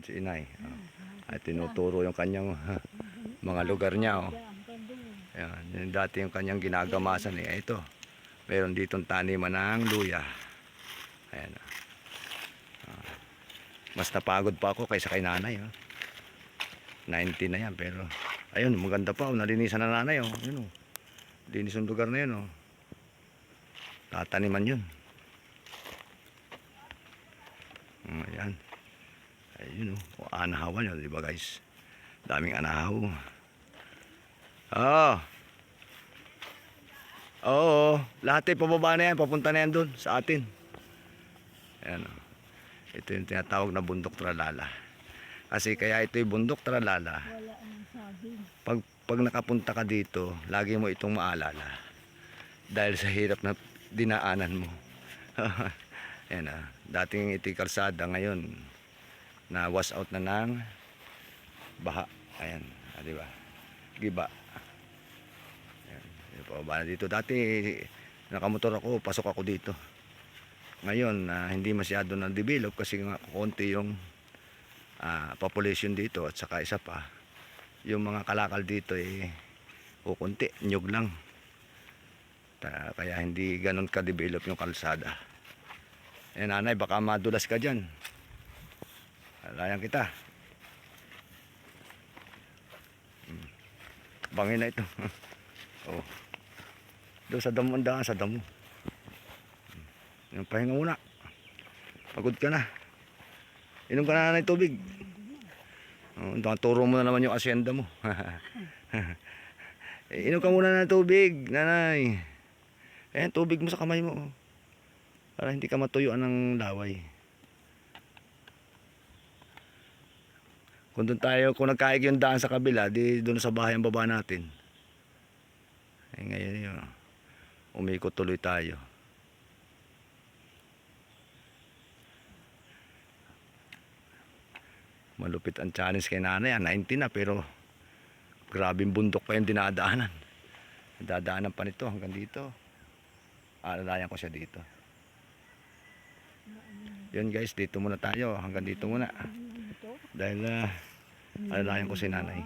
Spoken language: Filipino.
nanonood si inay. At tinuturo yung kanyang mga lugar niya. Oh. Ayan, yung dati yung kanyang ginagamasan eh. Ito, meron ditong taniman ng luya. Ayan. Mas napagod pa ako kaysa kay nanay. Oh. 90 na yan pero ayun, maganda pa. Oh. Nalinisan na nanay. Oh. Ayun, oh. Linis yung lugar na yun. Oh. Tataniman yun. Ayan. Ayun oh, anahawan yun, di ba guys? Daming anahaw. Oh. Oo, lahat ay pababa na yan, papunta na yan doon sa atin. Ayan oh. Ito yung tinatawag na bundok tralala. Kasi kaya ito yung bundok tralala. Pag nakapunta ka dito, lagi mo itong maalala. Dahil sa hirap na dinaanan mo. Ayan ah, dating ito'y kalsada, ngayon na wash out na ng baha. Ayan, ah, diba? Giba. Ayan, pababa na dito. Dati nakamotor ako, pasok ako dito. Ngayon hindi masyado na develop kasi nga konti yung population dito, at saka isa pa yung mga kalakal dito kukunti, nyug lang. Kaya hindi ganun ka-develop yung kalsada. Nanay, baka madulas ka dyan. Alayan kita. Bangin na ito. Oh. Doon sa damo, daan sa damo. Yung pahinga muna. Pagod ka na. Inom ka na ng tubig. Oh, turo mo na naman yung asyenda mo. Inom ka muna ng tubig, nanay. Tubig mo sa kamay mo. Para hindi ka matuyuan ng laway. Kung doon tayo, kung nagkaig yung daan sa kabila, di doon sa bahay ang baba natin. Ngayon yun, umikot tuloy tayo. Malupit ang challenge kay nanay. 90 na pero grabing bundok pa yung dinadaanan. Dadaanan pa nito hanggang dito. Alalayan ko siya dito. Yun guys, dito muna tayo. Hanggang dito muna. Dahil alalayan ko si nanay.